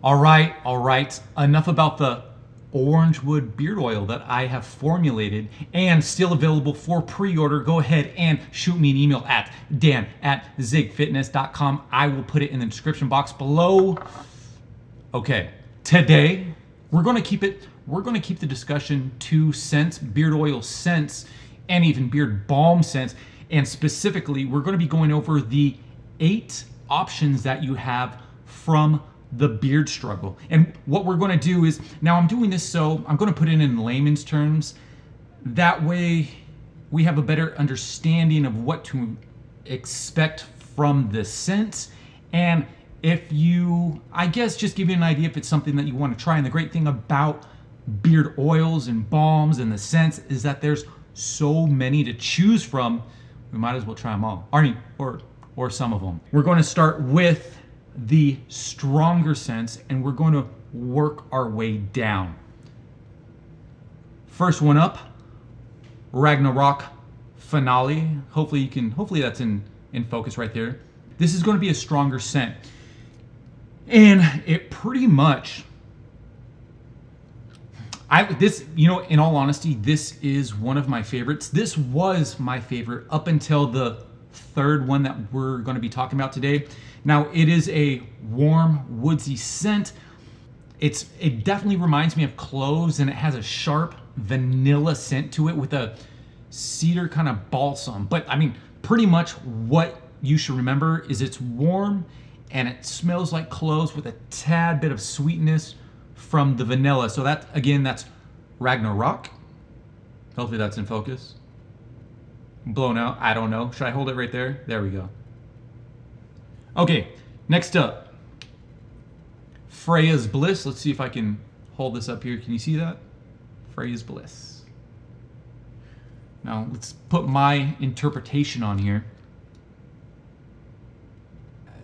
All right. Enough about the orange wood beard oil that I have formulated and still available for pre-order. Go ahead and shoot me an email at dan@zigfitness.com. I will put it in the description box below. Okay, today we're going to keep the discussion to scents, beard oil scents, and even beard balm scents. And specifically, we're going to be going over the 8 options that you have from the beard struggle. And what we're going to do is, now I'm doing this so I'm going to put it in layman's terms. That way we have a better understanding of what to expect from the scent. And if you, I guess, just give you an idea if it's something that you want to try. And the great thing about beard oils and balms and the scents is that there's so many to choose from. We might as well try them all. Or some of them. We're going to start with the stronger scents and we're going to work our way down. First one up, Ragnarok Finale. Hopefully that's in focus right there. This is going to be a stronger scent. And it pretty much, in all honesty, this is one of my favorites. This was my favorite up until the third one that we're going to be talking about today. Now, it is a warm, woodsy scent. It definitely reminds me of cloves, and it has a sharp vanilla scent to it with a cedar kind of balsam. But I mean, pretty much what you should remember is it's warm and it smells like cloves with a tad bit of sweetness from the vanilla. So that, again, that's Ragnarok. Hopefully that's in focus. Blown out, I don't know. Should I hold it right there? There we go. Okay, next up, Freyas Bliss. Let's see if I can hold this up here. Can you see that? Freyas Bliss. Now let's put my interpretation on here.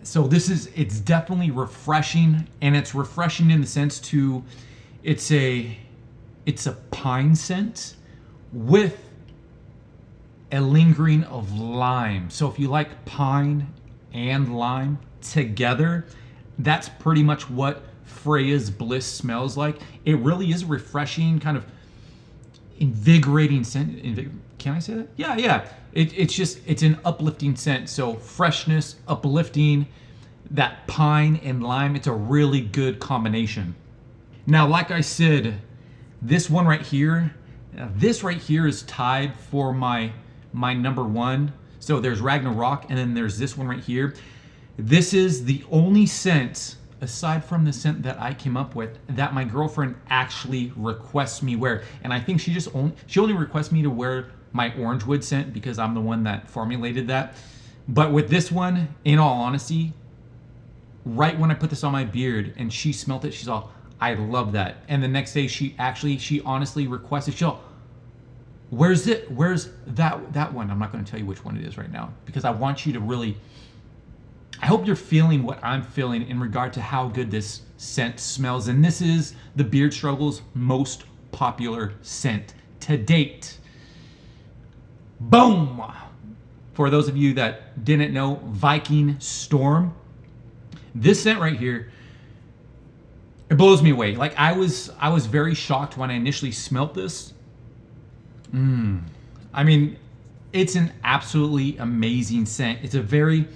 So it's definitely refreshing, and it's refreshing in the sense to, it's a pine scent with a lingering of lime. So if you like pine and lime together, that's pretty much what Freyas Bliss smells like. It really is a refreshing, kind of invigorating scent. Can I say that? Yeah. It's an uplifting scent. So freshness, uplifting, that pine and lime, it's a really good combination. Now, like I said, this one right here, is tied for my number one. So there's Ragnarok, and then there's this one right here. This is the only scent, aside from the scent that I came up with, that my girlfriend actually requests me wear. And I think she only requests me to wear my orange wood scent because I'm the one that formulated that. But with this one, in all honesty, right when I put this on my beard and she smelt it, she's all, I love that. And the next day she honestly requested, she's all, where's that one? I'm not going to tell you which one it is right now because I want you to really, I hope you're feeling what I'm feeling in regard to how good this scent smells. And this is the Beard Struggle's most popular scent to date. Boom! For those of you that didn't know, Viking Storm. This scent right here, it blows me away. Like I was very shocked when I initially smelt this. I mean, it's an absolutely amazing scent. It's a very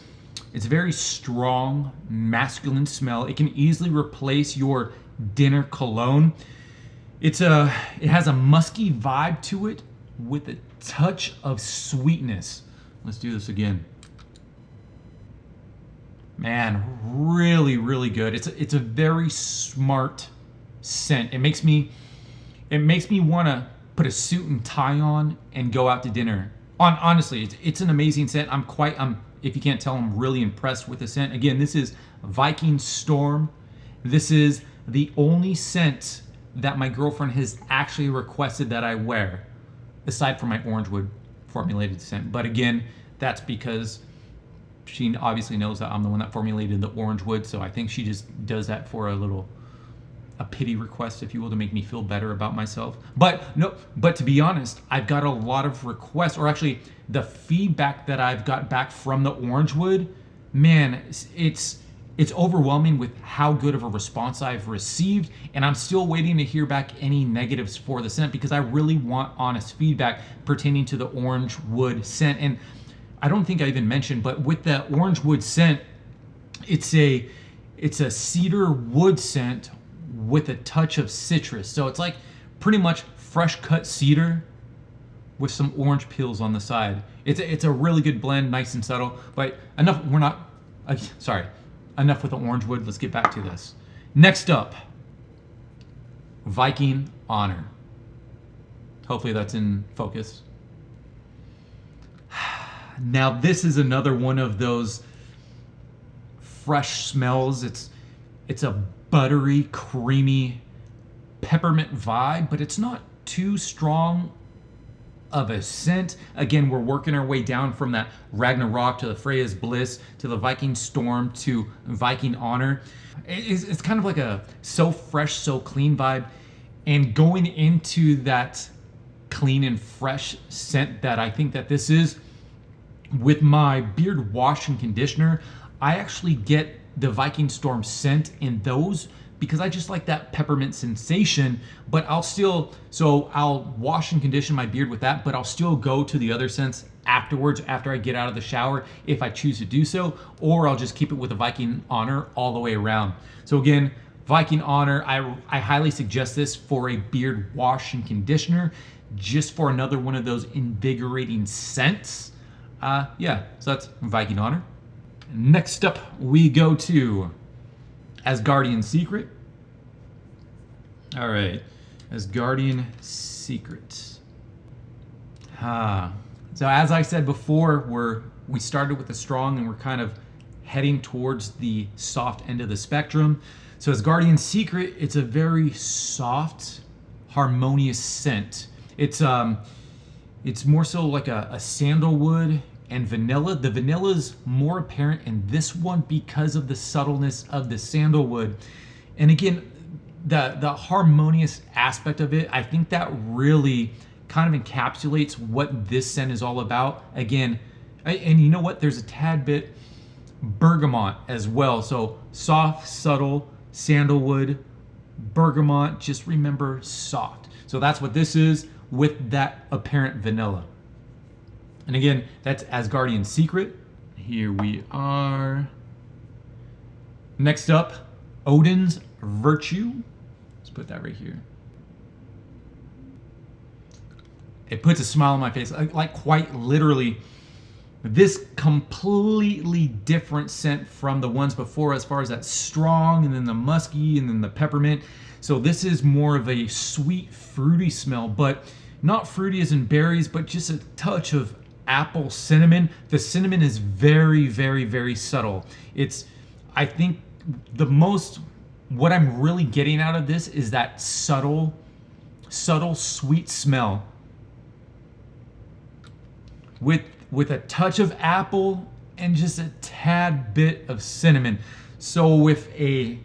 strong, masculine smell. It can easily replace your dinner cologne. It has a musky vibe to it with a touch of sweetness. Let's do this again. Man, really, really good. It's a very smart scent. It makes me want to put a suit and tie on and go out to dinner. Honestly, it's an amazing scent. If you can't tell, I'm really impressed with the scent. Again, this is Viking Storm. This is the only scent that my girlfriend has actually requested that I wear, aside from my orange wood formulated scent. But again, that's because she obviously knows that I'm the one that formulated the orange wood, so I think she just does that for a pity request, if you will, to make me feel better about myself. But to be honest, I've got a lot of requests, or actually the feedback that I've got back from the orange wood, man, it's it's overwhelming with how good of a response I've received, and I'm still waiting to hear back any negatives for the scent because I really want honest feedback pertaining to the orange wood scent. And I don't think I even mentioned, but with that orange wood scent, it's a cedar wood scent with a touch of citrus. So it's like pretty much fresh cut cedar with some orange peels on the side. It's a really good blend, nice and subtle. But enough. Enough with the orange wood. Let's get back to this. Next up, Viking Honor. Hopefully that's in focus. Now this is another one of those fresh smells. It's a buttery, creamy peppermint vibe, but it's not too strong of a scent. Again, we're working our way down from that Ragnarok to the Freyas Bliss to the Viking Storm to Viking Honor. It's kind of like a so fresh, so clean vibe, and going into that clean and fresh scent that I think that this is, with my beard wash and conditioner, I actually get the Viking Storm scent in those because I just like that peppermint sensation. But I'll wash and condition my beard with that, but I'll still go to the other scents afterwards after I get out of the shower if I choose to do so, or I'll just keep it with the Viking Honor all the way around. So again, Viking Honor, I highly suggest this for a beard wash and conditioner, just for another one of those invigorating scents. Yeah, so that's Viking Honor. Next up, we go to Asgardian Secret. All right, Asgardian Secret. So as I said before, we started with the strong and we're kind of heading towards the soft end of the spectrum. So Asgardian Secret, it's a very soft, harmonious scent. It's more so like a sandalwood and vanilla. The vanilla is more apparent in this one because of the subtleness of the sandalwood. And again, the harmonious aspect of it, I think that really kind of encapsulates what this scent is all about. Again, and you know what? There's a tad bit bergamot as well. So soft, subtle, sandalwood, bergamot, just remember soft. So that's what this is with that apparent vanilla. And again, that's Asgardian Secret. Here we are. Next up, Odin's Virtue. Let's put that right here. It puts a smile on my face, like quite literally. This completely different scent from the ones before, as far as that strong and then the musky and then the peppermint. So this is more of a sweet, fruity smell, but not fruity as in berries, but just a touch of apple cinnamon. The cinnamon is very, very, very subtle. I think what I'm really getting out of this is that subtle, sweet smell with a touch of apple and just a tad bit of cinnamon. So if a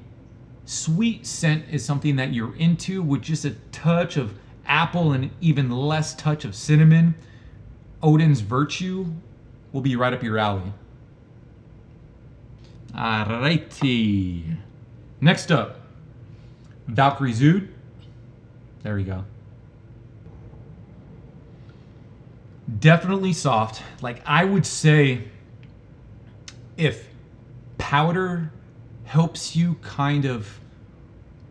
sweet scent is something that you're into with just a touch of apple and even less touch of cinnamon, Odin's Virtue will be right up your alley. Alrighty. Next up, Valkyrie Zoot. There we go. Definitely soft. Like, I would say if powder helps you kind of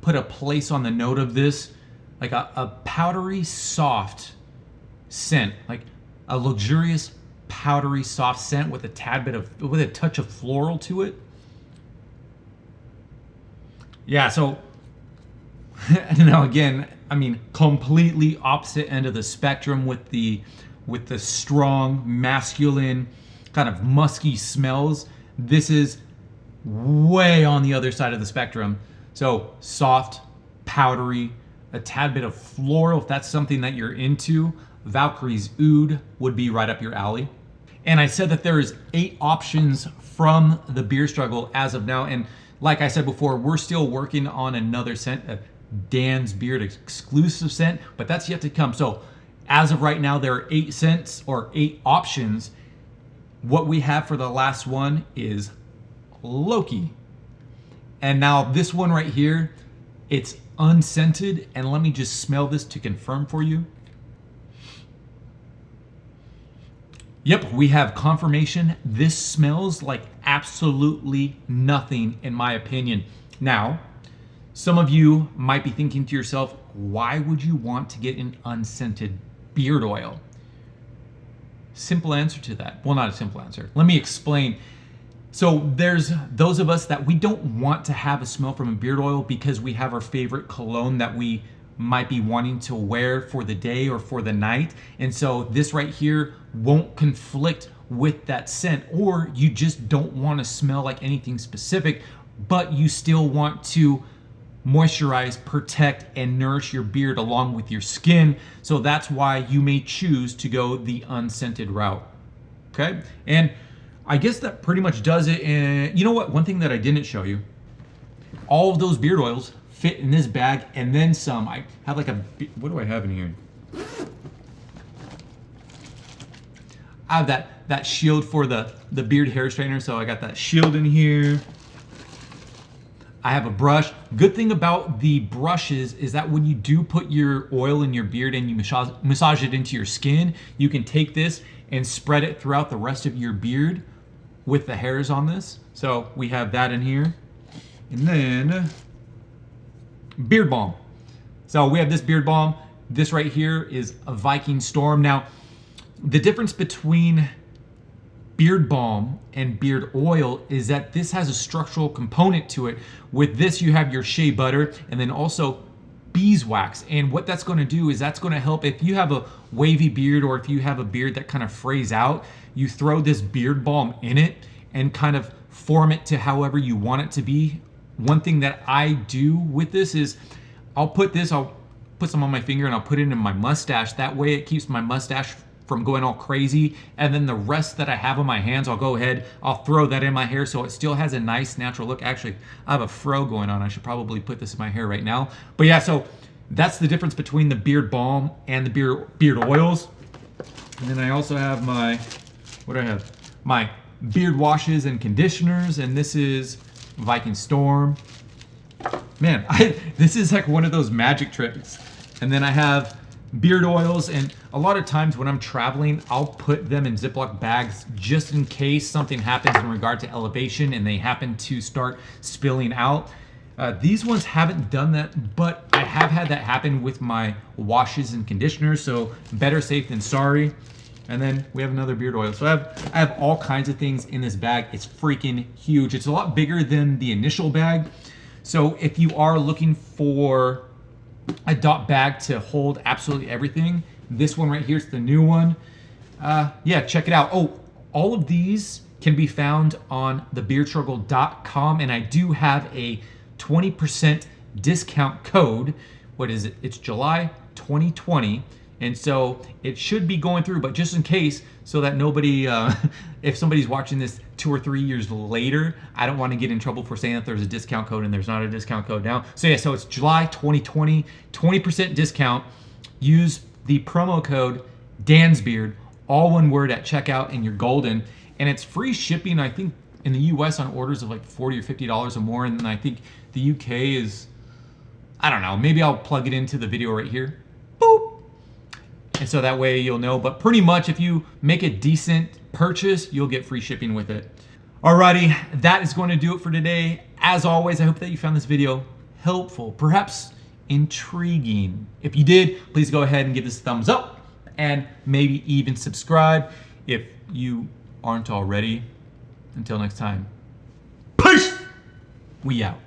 put a place on the note of this, like a powdery soft scent, like a luxurious powdery soft scent with a touch of floral to it. Yeah, so now again, I mean, completely opposite end of the spectrum with the strong masculine kind of musky smells. This is way on the other side of the spectrum. So soft, powdery, a tad bit of floral. If that's something that you're into, Valkyrie's Oud would be right up your alley. And I said that there is 8 options from the beer struggle as of now. And like I said before, we're still working on another scent, a Dan's Beard exclusive scent, but that's yet to come. So as of right now, there are 8 scents or 8 options. What we have for the last one is Loki. And now this one right here, it's unscented. And let me just smell this to confirm for you. Yep, we have confirmation. This smells like absolutely nothing in my opinion. Now, some of you might be thinking to yourself, why would you want to get an unscented beard oil? Simple answer to that. Well, not a simple answer. Let me explain. So there's those of us that we don't want to have a smell from a beard oil because we have our favorite cologne that we might be wanting to wear for the day or for the night. And so this right here won't conflict with that scent, or you just don't want to smell like anything specific, but you still want to moisturize, protect, and nourish your beard along with your skin. So that's why you may choose to go the unscented route. Okay? And I guess that pretty much does it. And you know what? One thing that I didn't show you, all of those beard oils fit in this bag and then some. I have like a, what do I have in here? I have that shield for the beard hair straightener. So I got that shield in here. I have a brush. Good thing about the brushes is that when you do put your oil in your beard and you massage it into your skin, you can take this and spread it throughout the rest of your beard with the hairs on this. So we have that in here. And then beard balm. So we have this beard balm. This right here is a Viking Storm. Now, the difference between beard balm and beard oil is that this has a structural component to it. With this, you have your shea butter and then also beeswax. And what that's going to do is that's going to help if you have a wavy beard or if you have a beard that kind of frays out, you throw this beard balm in it and kind of form it to however you want it to be. One thing that I do with this is I'll put some on my finger and I'll put it in my mustache. That way it keeps my mustache from going all crazy. And then the rest that I have on my hands, I'll go ahead, I'll throw that in my hair so it still has a nice natural look. Actually, I have a fro going on. I should probably put this in my hair right now. But yeah, so that's the difference between the beard balm and the beard oils. And then I also have my, what do I have? My beard washes and conditioners. And this is Viking Storm. Man, this is like one of those magic tricks. And then I have beard oils, and a lot of times when I'm traveling, I'll put them in Ziploc bags just in case something happens in regard to elevation and they happen to start spilling out. These ones haven't done that, but I have had that happen with my washes and conditioners, so better safe than sorry. And then we have another beard oil. So I have all kinds of things in this bag. It's freaking huge. It's a lot bigger than the initial bag. So if you are looking for a dot bag to hold absolutely everything, this one right here is the new one. Yeah, check it out. Oh, all of these can be found on thebeardstruggle.com, and I do have a 20% discount code. What is it? It's July 2020, and so it should be going through, but just in case, so that nobody, if somebody's watching this 2 or 3 years later, I don't want to get in trouble for saying that there's a discount code and there's not a discount code now. So yeah, so it's July 2020, 20% discount. Use the promo code DansBeard, all one word at checkout, and you're golden. And it's free shipping, I think, in the US on orders of like $40 or $50 or more. And then I think the UK is, I don't know, maybe I'll plug it into the video right here. Boop. And so that way you'll know, but pretty much if you make a decent purchase, you'll get free shipping with it. Alrighty, that is going to do it for today. As always, I hope that you found this video helpful, perhaps intriguing. If you did, please go ahead and give this a thumbs up and maybe even subscribe if you aren't already. Until next time, peace! We out.